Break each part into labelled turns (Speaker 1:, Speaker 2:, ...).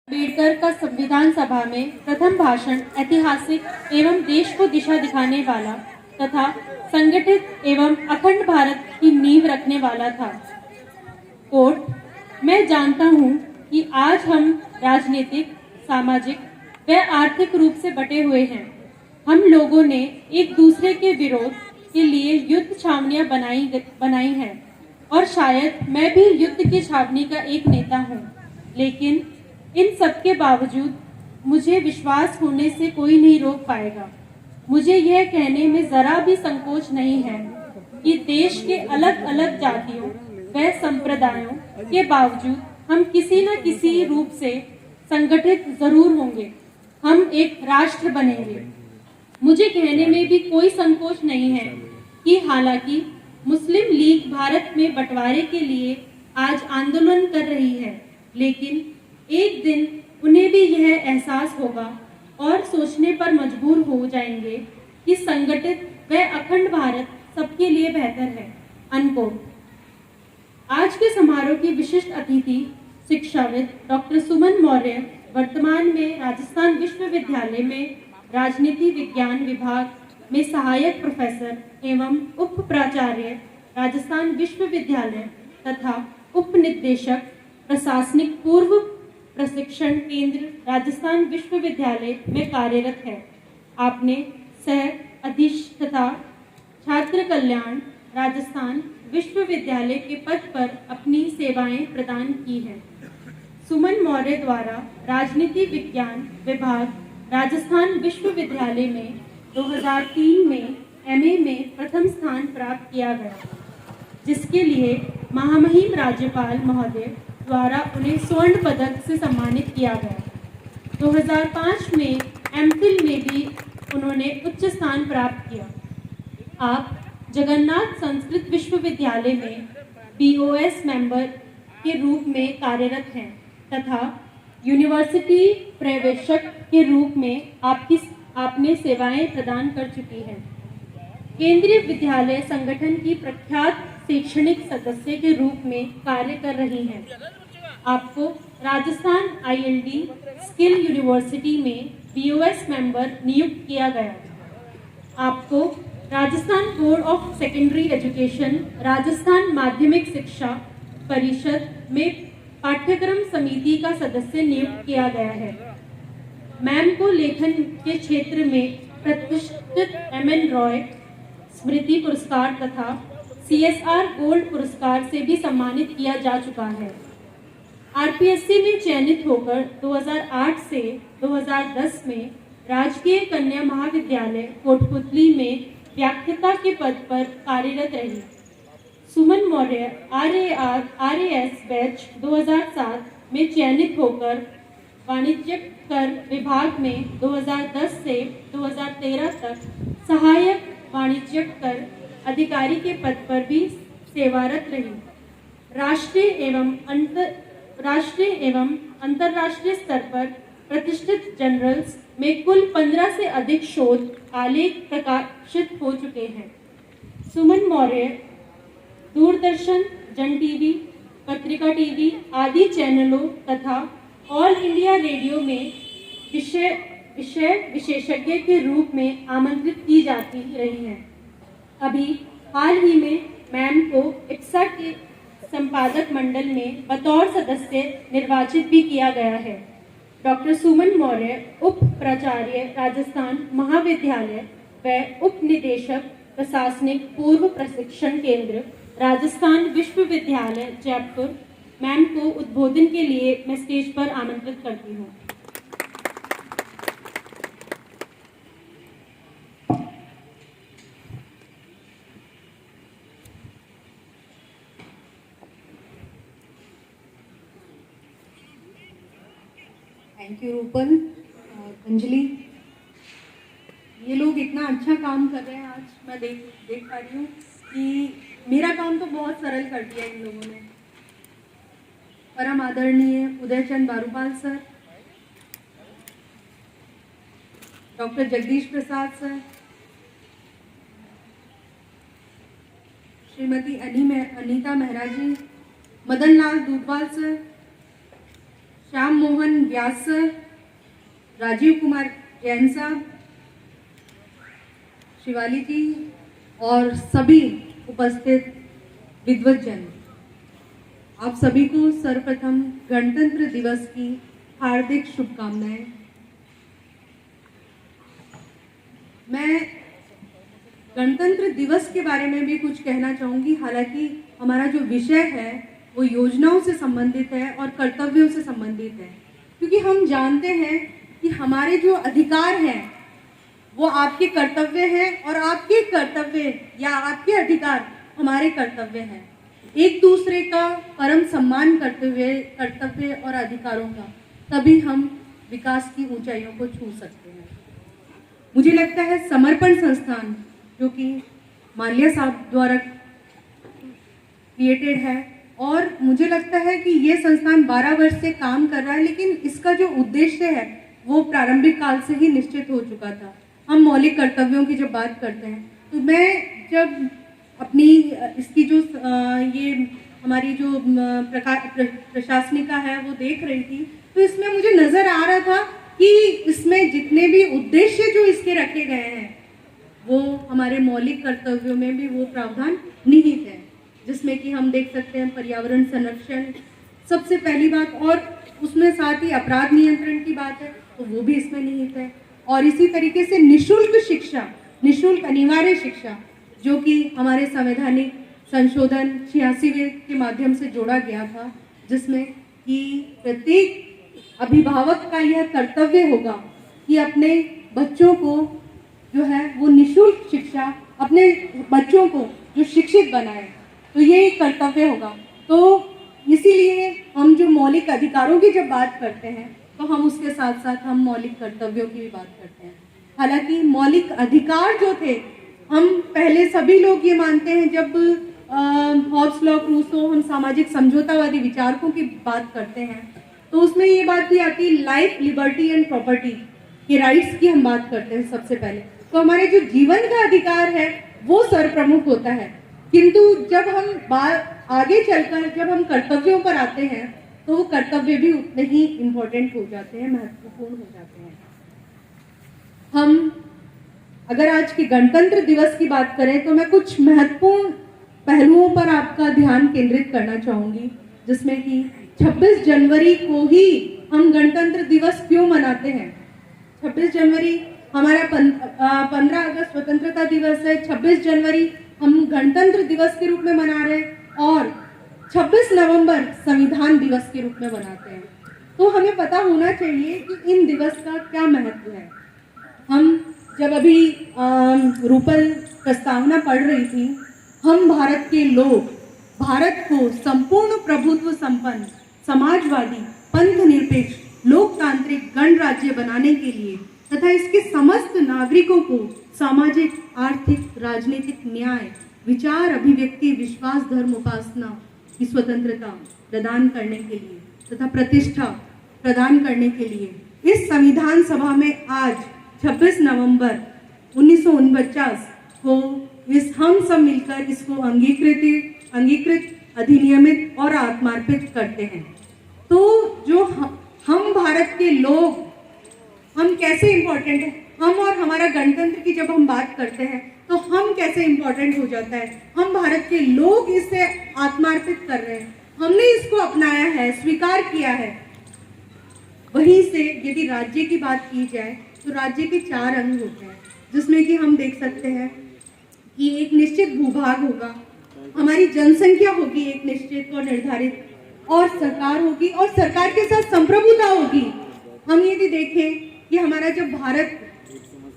Speaker 1: अम्बेडकर का संविधान सभा में प्रथम भाषण ऐतिहासिक एवं देश को दिशा दिखाने वाला तथा संगठित एवं अखंड भारत की नींव रखने वाला था। कोट, मैं जानता हूँ कि आज हम राजनीतिक, सामाजिक व आर्थिक रूप से बटे हुए हैं। हम लोगों ने एक दूसरे के विरोध के लिए युद्ध छावनियां बनाई हैं और शायद मैं भी युद्ध की छावनी का एक नेता हूँ, लेकिन इन सब के बावजूद मुझे विश्वास होने से कोई नहीं रोक पाएगा। मुझे यह कहने में जरा भी संकोच नहीं है कि देश के अलग अलग जातियों व संप्रदायों के बावजूद हम किसी न किसी रूप से संगठित जरूर होंगे। हम एक राष्ट्र बनेंगे। मुझे कहने में भी कोई संकोच नहीं है कि हालांकि मुस्लिम लीग भारत में बंटवारे के लिए आज आंदोलन कर रही है, लेकिन एक दिन उन्हें भी यह एहसास होगा और सोचने पर मजबूर हो जाएंगे कि संगठित व अखंड भारत सबके लिए बेहतर है। अनकोट। आज के समारोह की विशिष्ट अतिथि शिक्षाविद डॉक्टर सुमन मौर्य वर्तमान में राजस्थान विश्वविद्यालय में राजनीति विज्ञान विभाग में सहायक प्रोफेसर एवं उप प्राचार्य, राजस्थान विश्वविद्यालय तथा उप निदेशक प्रशासनिक पूर्व प्रशिक्षण केंद्र राजस्थान विश्वविद्यालय में कार्यरत है। आपने सह अधिष्ठाता छात्र कल्याण राजस्थान विश्वविद्यालय के पद पर अपनी सेवाएं प्रदान की हैं। सुमन मौर्य द्वारा राजनीति विज्ञान विभाग राजस्थान विश्वविद्यालय में 2003 में एमए में प्रथम स्थान प्राप्त किया गया, जिसके लिए महामहिम राज्यपाल महोदय द्वारा उन्हें स्वर्ण पदक से सम्मानित किया गया। 2005 में एमफिल में भी उन्होंने उच्च स्थान प्राप्त किया। आप जगन्नाथ संस्कृत विश्वविद्यालय में बीओएस मेंबर के रूप में कार्यरत हैं तथा यूनिवर्सिटी पर्यवेक्षक के रूप में आपने सेवाएं प्रदान कर चुकी हैं। केंद्रीय विद्यालय संगठन की प्रख्यात शैक्षणिक सदस्य के रूप में कार्य कर रही हैं। आपको राजस्थान आईएलडी स्किल यूनिवर्सिटी में बीओएस मेंबर नियुक्त किया गया। आपको Rajasthan board of secondary education Rajasthan माध्यमिक शिक्षा परिषद में पाठ्यक्रम समिति का सदस्य नियुक्त किया गया है। मैम को लेखन के क्षेत्र में प्रतिष्ठित एमएन रॉय स्मृति पुरस्कार तथा सीएसआर गोल्ड पुरस्कार से भी सम्मानित किया जा चुका है। आरपीएससी में चयनित होकर 2008 से 2010 में राजकीय कन्या महाविद्यालय कोटपुतली में व्याख्याता के पद पर कार्यरत रही। सुमन मौर्य आरएएस बैच 2007 में चयनित होकर वाणिज्यिक कर विभाग में 2010 से 2013 तक सहायक वाणिज्यिक कर अधिकारी के पद पर भी सेवारत रही। राष्ट्रीय एवं अंतर्राष्ट्रीय स्तर पर प्रतिष्ठित जर्नल्स में कुल 15 से अधिक शोध आलेख प्रकाशित हो चुके हैं। सुमन मौर्य दूरदर्शन, जन टीवी, पत्रिका टीवी आदि चैनलों तथा ऑल इंडिया रेडियो में विषय विशेषज्ञ के रूप में आमंत्रित की जाती रही हैं। अभी हाल ही में मैम को इप्सा के संपादक मंडल में बतौर सदस्य निर्वाचित भी किया गया है। डॉक्टर सुमन मौर्य उप प्राचार्य राजस्थान महाविद्यालय व उप निदेशक प्रशासनिक पूर्व प्रशिक्षण केंद्र राजस्थान विश्वविद्यालय जयपुर। मैम को उद्बोधन के लिए मैं स्टेज पर आमंत्रित करती हूँ।
Speaker 2: Thank you Rupal, Anjali. ये लोग इतना अच्छा काम कर रहे हैं। आज मैं देख पा रही हूँ कि मेरा काम तो बहुत सरल कर दिया इन लोगों ने। परम आदरणीय Udaychand Barupal sir, doctor Jagdish Prasad sir, Shrimati Anita Mehra जी, मदन लाल दूधवाल सर, श्याम मोहन व्यास सर, राजीव कुमार जैन साहब, शिवाली जी और सभी उपस्थित विद्वज्जन, आप सभी को सर्वप्रथम गणतंत्र दिवस की हार्दिक शुभकामनाएं। मैं गणतंत्र दिवस के बारे में भी कुछ कहना चाहूँगी। हालांकि हमारा जो विषय है वो योजनाओं से संबंधित है और कर्तव्यों से संबंधित है, क्योंकि हम जानते हैं कि हमारे जो अधिकार हैं वो आपके कर्तव्य हैं और आपके कर्तव्य या आपके अधिकार हमारे कर्तव्य हैं। एक दूसरे का परम सम्मान करते हुए कर्तव्य और अधिकारों का, तभी हम विकास की ऊंचाइयों को छू सकते हैं। मुझे लगता है समर्पण संस्थान, जो कि माल्या साहब द्वारा क्रिएटेड है, और मुझे लगता है कि ये संस्थान 12 वर्ष से काम कर रहा है, लेकिन इसका जो उद्देश्य है वो प्रारंभिक काल से ही निश्चित हो चुका था। हम मौलिक कर्तव्यों की जब बात करते हैं तो मैं जब अपनी इसकी जो ये हमारी जो प्रशासनिका है वो देख रही थी, तो इसमें मुझे नजर आ रहा था कि इसमें जितने भी उद्देश्य जो इसके रखे गए हैं वो हमारे मौलिक कर्तव्यों में भी वो प्रावधान निहित है, जिसमें कि हम देख सकते हैं पर्यावरण संरक्षण सबसे पहली बात, और उसमें साथ ही अपराध नियंत्रण की बात है तो वो भी इसमें निहित है। और इसी तरीके से निशुल्क शिक्षा, निशुल्क अनिवार्य शिक्षा, जो कि हमारे संवैधानिक संशोधन 86वें के माध्यम से जोड़ा गया था, जिसमें कि प्रत्येक अभिभावक का यह कर्तव्य होगा कि अपने बच्चों को जो है वो निशुल्क शिक्षा, अपने बच्चों को जो शिक्षित बनाए, तो ये एक कर्तव्य होगा। तो इसीलिए हम जो मौलिक अधिकारों की जब बात करते हैं तो हम उसके साथ साथ हम मौलिक कर्तव्यों की भी बात करते हैं। हालांकि मौलिक अधिकार जो थे, हम पहले सभी लोग ये मानते हैं, जब हॉब्स, लॉक, रूसो, हम सामाजिक समझौतावादी विचारकों की बात करते हैं तो उसमें ये बात भी आती है लाइफ, लिबर्टी एंड प्रॉपर्टी के राइट्स की हम बात करते हैं सबसे पहले। तो हमारे जो जीवन का अधिकार है वो सर्वप्रमुख होता है, किंतु जब हम आगे चलकर जब हम कर्तव्यों पर आते हैं तो वो कर्तव्य भी उतने ही इम्पोर्टेंट हो जाते हैं, महत्वपूर्ण हो जाते हैं। हम अगर आज के गणतंत्र दिवस की बात करें तो मैं कुछ महत्वपूर्ण पहलुओं पर आपका ध्यान केंद्रित करना चाहूंगी, जिसमें कि 26 जनवरी को ही हम गणतंत्र दिवस क्यों मनाते हैं। 26 जनवरी हमारा 15 अगस्त स्वतंत्रता दिवस है, 26 जनवरी हम गणतंत्र दिवस के रूप में मना रहे हैं और 26 नवंबर संविधान दिवस के रूप में मनाते हैं। तो हमें पता होना चाहिए कि इन दिवस का क्या महत्व है। हम जब अभी रूपल प्रस्तावना पढ़ रही थी, हम भारत के लोग भारत को संपूर्ण प्रभुत्व संपन्न, समाजवादी, पंथ निरपेक्ष, लोकतांत्रिक गणराज्य बनाने के लिए तथा इसके समस्त नागरिकों को सामाजिक, आर्थिक, राजनीतिक न्याय, विचार अभिव्यक्ति, विश्वास, धर्म उपासना की स्वतंत्रता प्रदान करने के लिए तथा प्रतिष्ठा प्रदान करने के लिए इस संविधान सभा में आज 26 नवंबर 1949 को हम सब मिलकर इसको अंगीकृत, अधिनियमित और आत्मार्पित करते हैं। तो जो हम भारत के लोग, हम कैसे इम्पोर्टेंट हैं, हम और हमारा गणतंत्र की जब हम बात करते हैं तो हम कैसे इम्पोर्टेंट हो जाता है। हम भारत के लोग इसे आत्मार्पित कर रहे हैं, हमने इसको अपनाया है, स्वीकार किया है। वहीं से यदि राज्य की बात की जाए तो राज्य के 4 अंग होते हैं, जिसमें कि हम देख सकते हैं कि एक निश्चित भूभाग होगा, हमारी जनसंख्या होगी एक निश्चित और निर्धारित, और सरकार होगी और सरकार के साथ संप्रभुता होगी। हम यदि देखें कि हमारा जब भारत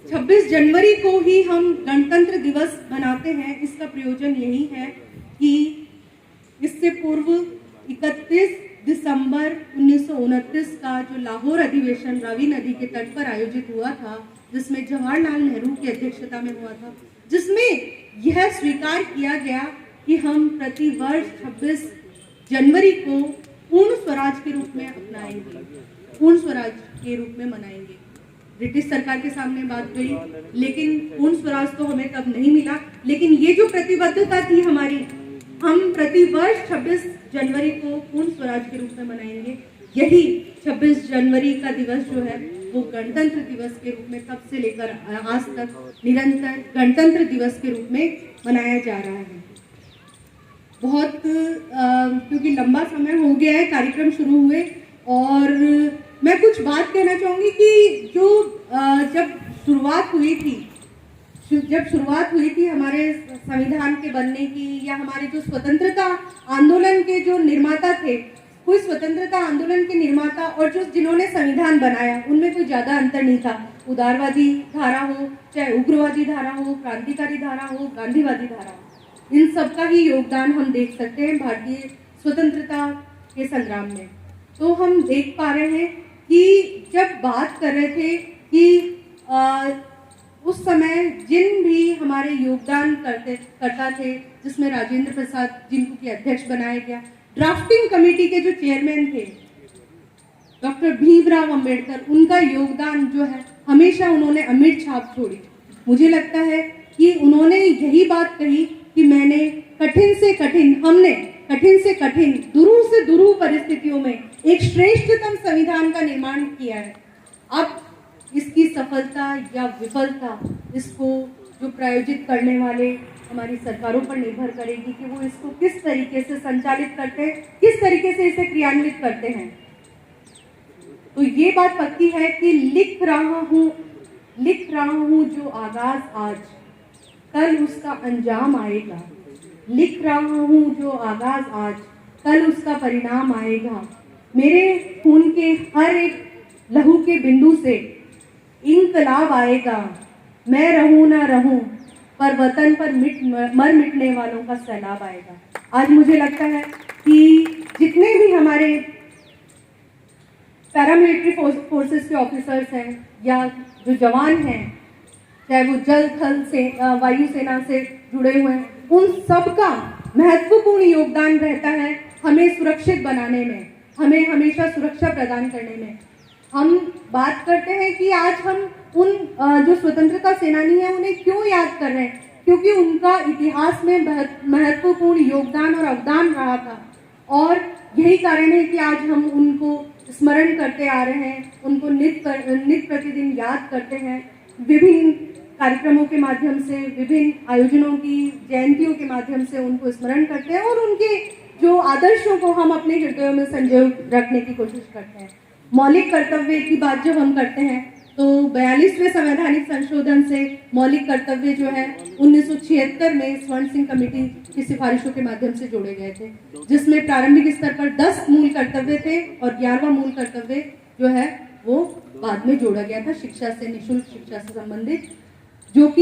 Speaker 2: 26 जनवरी को ही हम गणतंत्र दिवस मनाते हैं, इसका प्रयोजन यही है कि इससे पूर्व 31 दिसंबर 1929 का जो लाहौर अधिवेशन रावी नदी के तट पर आयोजित हुआ था, जिसमें जवाहरलाल नेहरू की अध्यक्षता में हुआ था, जिसमें यह स्वीकार किया गया कि हम प्रति वर्ष 26 जनवरी को पूर्ण स्वराज के रूप में अपनाएंगे, पूर्ण स्वराज के रूप में मनाएंगे। ब्रिटिश सरकार के सामने बात गई, लेकिन पूर्ण स्वराज तो हमें तब नहीं मिला, लेकिन ये जो प्रतिबद्धता थी हमारी, हम प्रति वर्ष 26 जनवरी को पूर्ण स्वराज के रूप में मनाएंगे। यही 26 जनवरी का दिवस जो है वो गणतंत्र दिवस के रूप में तब से लेकर आज तक निरंतर गणतंत्र दिवस के रूप में मनाया जा रहा है। बहुत क्योंकि लंबा समय हो गया है कार्यक्रम शुरू हुए, और मैं कुछ बात कहना चाहूँगी कि जो जब शुरुआत हुई थी हमारे संविधान के बनने की, या हमारे जो स्वतंत्रता आंदोलन के जो निर्माता थे, कोई स्वतंत्रता आंदोलन के निर्माता और जो जिन्होंने संविधान बनाया उनमें कोई ज़्यादा अंतर नहीं था। उदारवादी धारा हो, चाहे उग्रवादी धारा हो, क्रांतिकारी धारा हो, गांधीवादी धारा हो, इन सबका ही योगदान हम देख सकते हैं भारतीय स्वतंत्रता के संग्राम में। तो हम देख पा रहे हैं कि जब बात कर रहे थे कि उस समय जिन भी हमारे योगदान करता थे, जिसमें राजेंद्र प्रसाद जिनको की अध्यक्ष बनाया गया, ड्राफ्टिंग कमेटी के जो चेयरमैन थे डॉक्टर भीमराव अंबेडकर, उनका योगदान जो है हमेशा उन्होंने अमिट छाप छोड़ी। मुझे लगता है कि उन्होंने यही बात कही कि हमने कठिन से कठिन, दुरूह से दुरूह परिस्थितियों में एक श्रेष्ठतम संविधान का निर्माण किया है। अब इसकी सफलता या विफलता इसको जो प्रायोजित करने वाले हमारी सरकारों पर निर्भर करेगी कि वो इसको किस तरीके से संचालित करते हैं, किस तरीके से इसे क्रियान्वित करते हैं। तो ये बात पक्की है कि लिख रहा हूँ जो आगाज आज, कल उसका अंजाम आएगा। लिख रहा हूँ जो आगाज आज, कल उसका परिणाम आएगा। मेरे खून के हर एक लहू के बिंदु से इंकलाब आएगा। मैं रहूं ना रहूं, पर वतन पर मर मिटने वालों का सैलाब आएगा। आज मुझे लगता है कि जितने भी हमारे पैरामिलिट्री फोर्सेस के ऑफिसर्स हैं या जो जवान हैं, चाहे वो जल थल से वायुसेना से जुड़े हुए हैं, उन सबका महत्वपूर्ण योगदान रहता है हमें सुरक्षित बनाने में, हमें हमेशा सुरक्षा प्रदान करने में। हम बात करते हैं कि आज हम उन जो स्वतंत्रता सेनानी हैं उन्हें क्यों याद कर रहे हैं, क्योंकि उनका इतिहास में महत्वपूर्ण योगदान और अवदान रहा था, और यही कारण है कि आज हम उनको स्मरण करते आ रहे हैं, उनको नित्य प्रतिदिन याद करते हैं। विभिन्न कार्यक्रमों के माध्यम से, विभिन्न आयोजनों की जयंतियों के माध्यम से उनको स्मरण करते हैं, और उनके जो आदर्शों को हम अपने हृदयों में संजोए रखने की कोशिश करते हैं। मौलिक कर्तव्य की बात जब हम करते हैं तो 42वें संवैधानिक संशोधन से मौलिक कर्तव्य जो है 1976 में स्वर्ण सिंह कमेटी की सिफारिशों के माध्यम से जोड़े गए थे, जिसमें प्रारंभिक स्तर पर 10 मूल कर्तव्य थे और 11वां मूल कर्तव्य जो है वो बाद में जोड़ा गया था, शिक्षा से, निःशुल्क शिक्षा से संबंधित, जो कि